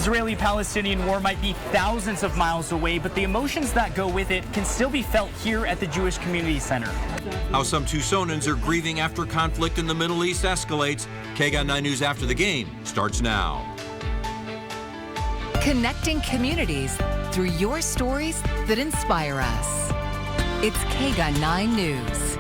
Israeli-Palestinian war might be thousands of miles away, but the emotions that go with it can still be felt here at the Jewish Community Center. How some Tucsonans are grieving after conflict in the Middle East escalates. KGUN 9 News After the Game starts now. Connecting communities through your stories that inspire us. It's KGUN 9 News.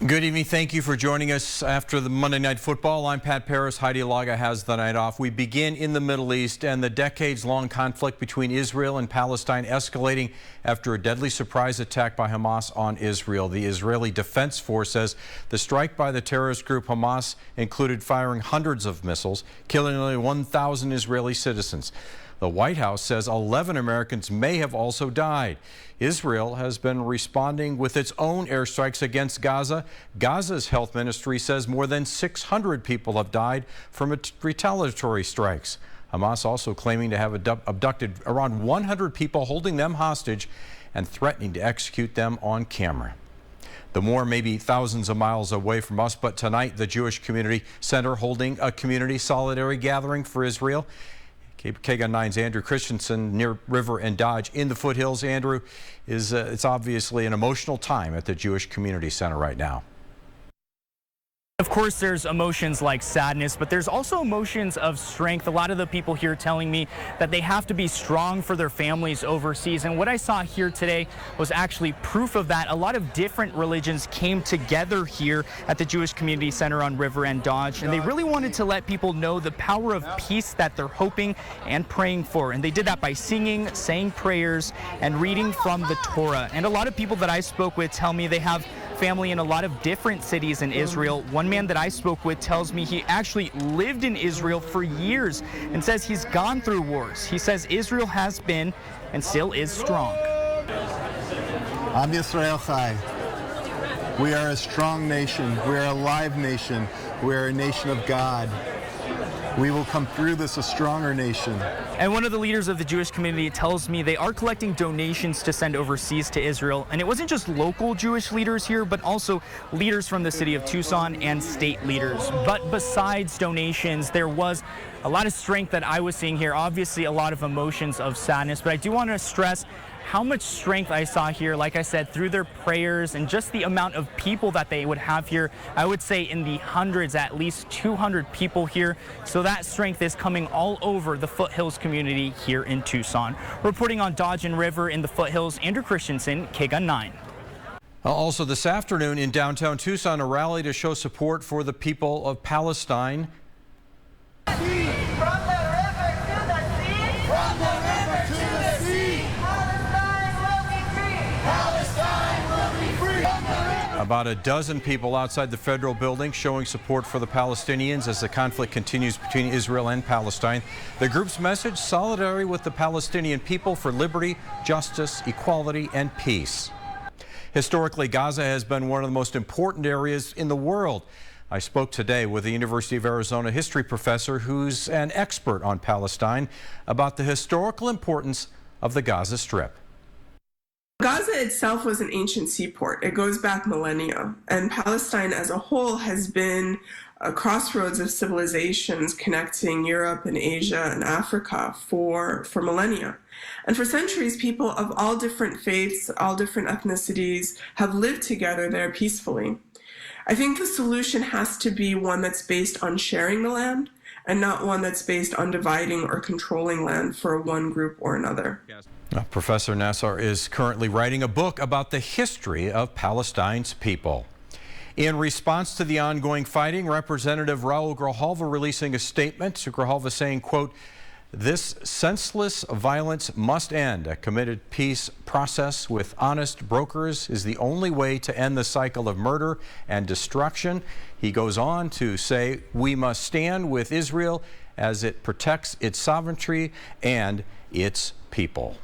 Good evening. Thank you for joining us after the Monday Night Football. I'm Pat Paris. Heidi Laga has the night off. We begin in the Middle East and the decades-long conflict between Israel and Palestine escalating after a deadly surprise attack by Hamas on Israel. The Israeli Defense Force says the strike by the terrorist group Hamas included firing hundreds of missiles, killing nearly 1,000 Israeli citizens. The White House says 11 Americans may have also died. Israel has been responding with its own airstrikes against Gaza. Gaza's health ministry says more than 600 people have died from retaliatory strikes. Hamas also claiming to have abducted around 100 people, holding them hostage and threatening to execute them on camera. The war may be thousands of miles away from us, but tonight the Jewish Community Center holding a community solidarity gathering for Israel. KGUN 9's Andrew Christensen near River and Dodge in the foothills. Andrew, it's obviously an emotional time at the Jewish Community Center right now. Of course, there's emotions like sadness, but there's also emotions of strength. A lot of the people here telling me that they have to be strong for their families overseas. And what I saw here today was actually proof of that. A lot of different religions came together here at the Jewish Community Center on River and Dodge, and they really wanted to let people know the power of peace that they're hoping and praying for. And they did that by singing, saying prayers, and reading from the Torah. And a lot of people that I spoke with tell me they have family in a lot of different cities in Israel. One man that I spoke with tells me he actually lived in Israel for years and says he's gone through wars. He says Israel has been and still is strong. Am Yisrael Chai. We are a strong nation. We are a live nation. We are a nation of God. We will come through this a stronger nation. And one of the leaders of the Jewish community tells me they are collecting donations to send overseas to Israel. And it wasn't just local Jewish leaders here, but also leaders from the city of Tucson and state leaders. But besides donations, there was a lot of strength that I was seeing here. Obviously, a lot of emotions of sadness. But I do want to stress how much strength I saw here, like I said, through their prayers and just the amount of people that they would have here. I would say in the hundreds, at least 200 people here. So that strength is coming all over the foothills community here in Tucson. Reporting on Dodge and River in the foothills, Andrew Christensen, KGUN 9. Also this afternoon in downtown Tucson, a rally to show support for the people of Palestine. About a dozen people outside the federal building showing support for the Palestinians as the conflict continues between Israel and Palestine. The group's message, solidarity with the Palestinian people for liberty, justice, equality, and peace. Historically, Gaza has been one of the most important areas in the world. I spoke today with the University of Arizona history professor who's an expert on Palestine about the historical importance of the Gaza Strip. Gaza itself was an ancient seaport. It goes back millennia, and Palestine as a whole has been a crossroads of civilizations connecting Europe and Asia and Africa for millennia. And for centuries, people of all different faiths, all different ethnicities have lived together there peacefully. I think the solution has to be one that's based on sharing the land and not one that's based on dividing or controlling land for one group or another. Yes. Professor Nassar is currently writing a book about the history of Palestine's people. In response to the ongoing fighting, Representative Raul Grijalva releasing a statement. Grijalva saying, quote, "This senseless violence must end. A committed peace process with honest brokers is the only way to end the cycle of murder and destruction." He goes on to say, "We must stand with Israel as it protects its sovereignty and its people."